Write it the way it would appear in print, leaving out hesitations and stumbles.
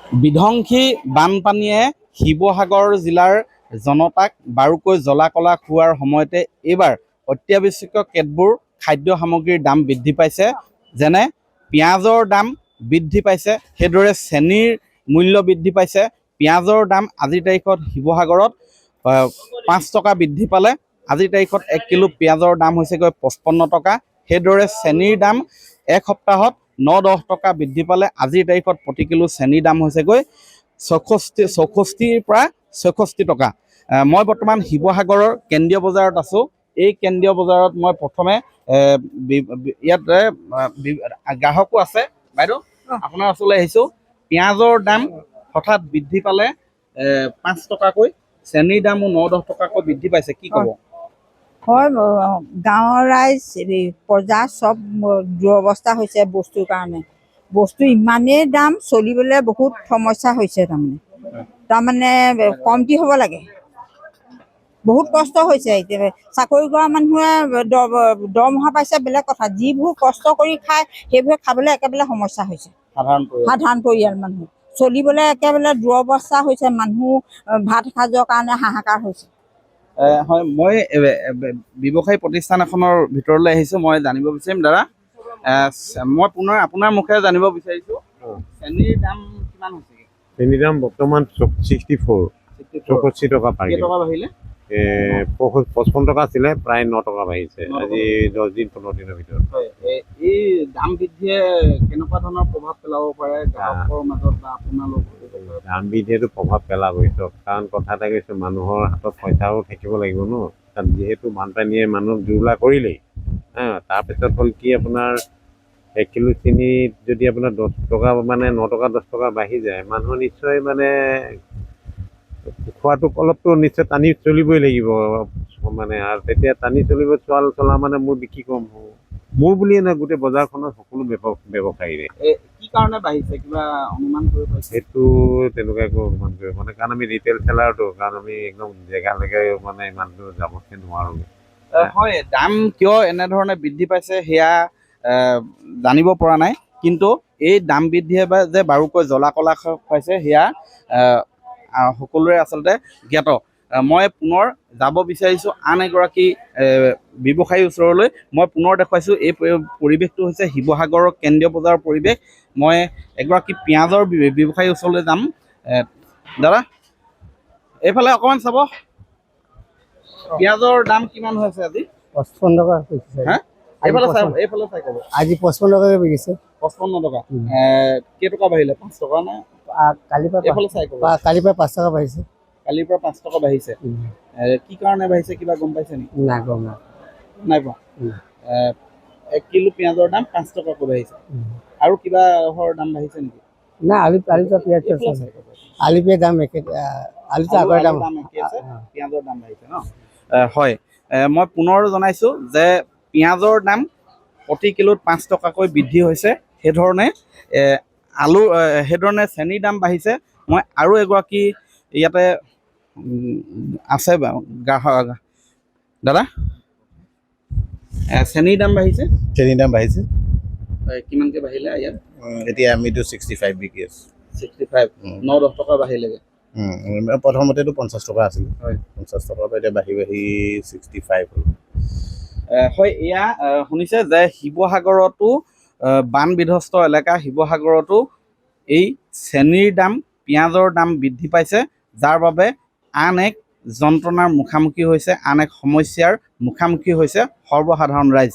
বিধ্বংসী বানপানীয়ে শিৱসাগৰ জিলাৰ জনতাক বাৰুকৈ জ্বলা-কলা খোৱাৰ সময়তে এইবাৰ অত্যাৱশ্যকীয় কেতবোৰ খাদ্য সামগ্ৰীৰ দাম বৃদ্ধি পাইছে। যেনে পিঁয়াজৰ দাম বৃদ্ধি পাইছে, সেইদৰে চেনিৰ মূল্য বৃদ্ধি পাইছে। পিঁয়াজৰ দাম আজিৰ তাৰিখত শিৱসাগৰত 5 টকা বৃদ্ধি পালে। আজিৰ তাৰিখত 1 কিলো পিঁয়াজৰ দাম হৈছেগৈ 55 টকা। সেইদৰে চেনিৰ দাম এক সপ্তাহত 9-10 টকা বৃদ্ধি পালে। আজিৰ তাৰিখত প্ৰতি কিলো চেনিৰ দাম হৈছেগৈ 64ৰ পৰা 66 টকা। মই বৰ্তমান শিৱসাগৰৰ কেন্দ্ৰীয় বজাৰত আছোঁ। এই কেন্দ্ৰীয় বজাৰত মই প্ৰথমে ইয়াত গ্ৰাহকো আছে। বাইদেউ, আপোনাৰ ওচৰলৈ আহিছোঁ। পিঁয়াজৰ দাম হঠাৎ বৃদ্ধি পালে 5 টকাকৈ, চেনিৰ দামো 9-10 টকাকৈ বৃদ্ধি পাইছে, কি ক'ব? হয়, গাঁৱৰ ৰাইজ প্ৰজা চব দুৰৱস্থা হৈছে বস্তুৰ কাৰণে। বস্তু ইমানেই দাম, চলিবলৈ বহুত সমস্যা হৈছে। তাৰমানে কমটি হ'ব লাগে, বহুত কষ্ট হৈছে। এতিয়া চাকৰি কৰা মানুহে দৰমহা পাইছে বেলেগ কথা, যিবোৰ কষ্ট কৰি খায় সেইবোৰে খাবলৈ একেবাৰে সমস্যা হৈছে। সাধাৰণ পৰিয়াল মানুহ চলিবলৈ একেবাৰে দুৰৱস্থা হৈছে। মানুহ ভাত সাজৰ কাৰণে হাহাকাৰ হৈছে। হয়, মই ব্যৱসায়ী প্ৰতিষ্ঠান এখনৰ ভিতৰলৈ আহিছোঁ। মই জানিব বিচাৰিম, দাদা, মই পুনৰ আপোনাৰ মুখেৰে জানিব বিচাৰিছোঁ, চেনিৰ দাম কিমান হৈছে? চেনিৰ দাম বৰ্তমান 64 টকা পাই। কেই টকা বাঢ়িলে? 55 টকা আছিলে, প্ৰায় 9 টকা বাঢ়িছে আজি 10 দিন 15 দিনৰ ভিতৰত। এই দাম বৃদ্ধিয়ে কেনেকুৱা ধৰণৰ প্ৰভাৱ পেলাব পাৰে গ্ৰাহকৰ মাজত বা আপোনালোক? দাম বৃদ্ধিয়েতো প্ৰভাৱ পেলাবই, কাৰণ কথা এটা কৈছোঁ, মানুহৰ হাতত পইচাও থাকিব লাগিব ন। তাত যিহেতু বানপানীয়ে মানুহক জুৰুলা কৰিলেই, তাৰপিছত হ'ল কি, আপোনাৰ 1 কিলো চেনিত যদি আপোনাৰ 10 টকা মানে 9 টকা 10 টকা বাঢ়ি যায়, মানুহৰ নিশ্চয় মানে খোৱাটো অলপতো নিশ্চয় টানি চলিবই লাগিব মানে। আৰু তেতিয়া টানি চলা মানে মোৰ কি ক'ম, মোৰ বুলিয়ে নহয়, গোটেই বজাৰখনৰ সকলো ব্যৱসায়ীৰে। কি কাৰণে বাঢ়িছে, কিবা অনুমান কৰিব পাৰিছে? সেইটো তেনেকুৱা একো অনুমান কৰিব মানে, কাৰণ আমি ৰিটেইল চেলাৰটো, কাৰণ আমি একদম জেগালৈকে মানে ইমান দূৰ যাবহে নোৱাৰোঁ। হয়, দাম কিয় এনেধৰণে বৃদ্ধি পাইছে সেয়া জানিব পৰা নাই, কিন্তু এই দাম বৃদ্ধিয়ে যে বাৰুকৈ জ্বলা-কলা খুৱাইছে সেয়া সকলোৰে আচলতে জ্ঞাত। মই পুনৰ যাব বিচাৰিছোঁ আন এগৰাকী ব্যৱসায়ীৰ ওচৰলৈ। মই পুনৰ দেখুৱাইছোঁ, এই পৰিৱেশটো হৈছে শিৱসাগৰৰ কেন্দ্ৰীয় বজাৰৰ পৰিৱেশ। মই এগৰাকী পিঁয়াজৰ ব্যৱসায়ীৰ ওচৰলৈ যাম। দাদা, এইফালে অকণমান চাব, পিঁয়াজৰ দাম কিমান হৈছে আজি? 55 টকা হৈছে। হা, এইফালে চাই ক'ব। আজি 55 টকাকৈ বিকিছে। 55 টকা। কেই টকা বাঢ়িলে? 5 টকা নে? কালিৰ পৰা 5 টকা বাঢ়িছে। কালিৰ পৰা 5 টকা বাঢ়িছে। কি কাৰণে বাঢ়িছে কিবা গম পাইছে নেকি? নাই পোৱা। 1 কিলো পিঁয়াজৰ দাম 5 টকাকৈ বাঢ়িছে। আৰু কিবা দাম বাঢ়িছে নেকি? না, আলু পিঁয়াজ দাম একে, আগৰ দাম একে আছে, পিঁয়াজৰ দাম বাঢ়িছে ন? হয়, মই পুনৰ জনাইছোঁ যে পিঁয়াজৰ দাম প্ৰতি কিলোত 5 টকাকৈ বৃদ্ধি হৈছে। সেইধৰণে সেইধৰণে চেনিৰ দাম বাঢ়িছে। মই আৰু এগৰাকী ইয়াতে আছে গ্ৰাহক। দাদা, চেনিৰ দাম বাঢ়িছে? চেনিৰ দাম বাঢ়িছে। কিমানকৈ বাঢ়িলে ইয়াত? এতিয়া আমিতো 65 বিকি আছোঁ। 65, 9-10 টকা বাঢ়িলেগৈ। প্ৰথমতেতো 50 টকা আছিল, হয়, 50 টকাৰ পৰা এতিয়া বাঢ়ি 65 হ'ল। হয়, এয়া শুনিছে যে শিৱসাগৰতো বান বিধ্বস্ত এলেকা, শিৱসাগৰতো এই চেনিৰ দাম, পিঁয়াজৰ দাম বৃদ্ধি পাইছে, যাৰ বাবে আন এক যন্ত্ৰণাৰ মুখামুখি হৈছে, আন এক সমস্যাৰ মুখামুখি হৈছে সৰ্বসাধাৰণ ৰাইজ।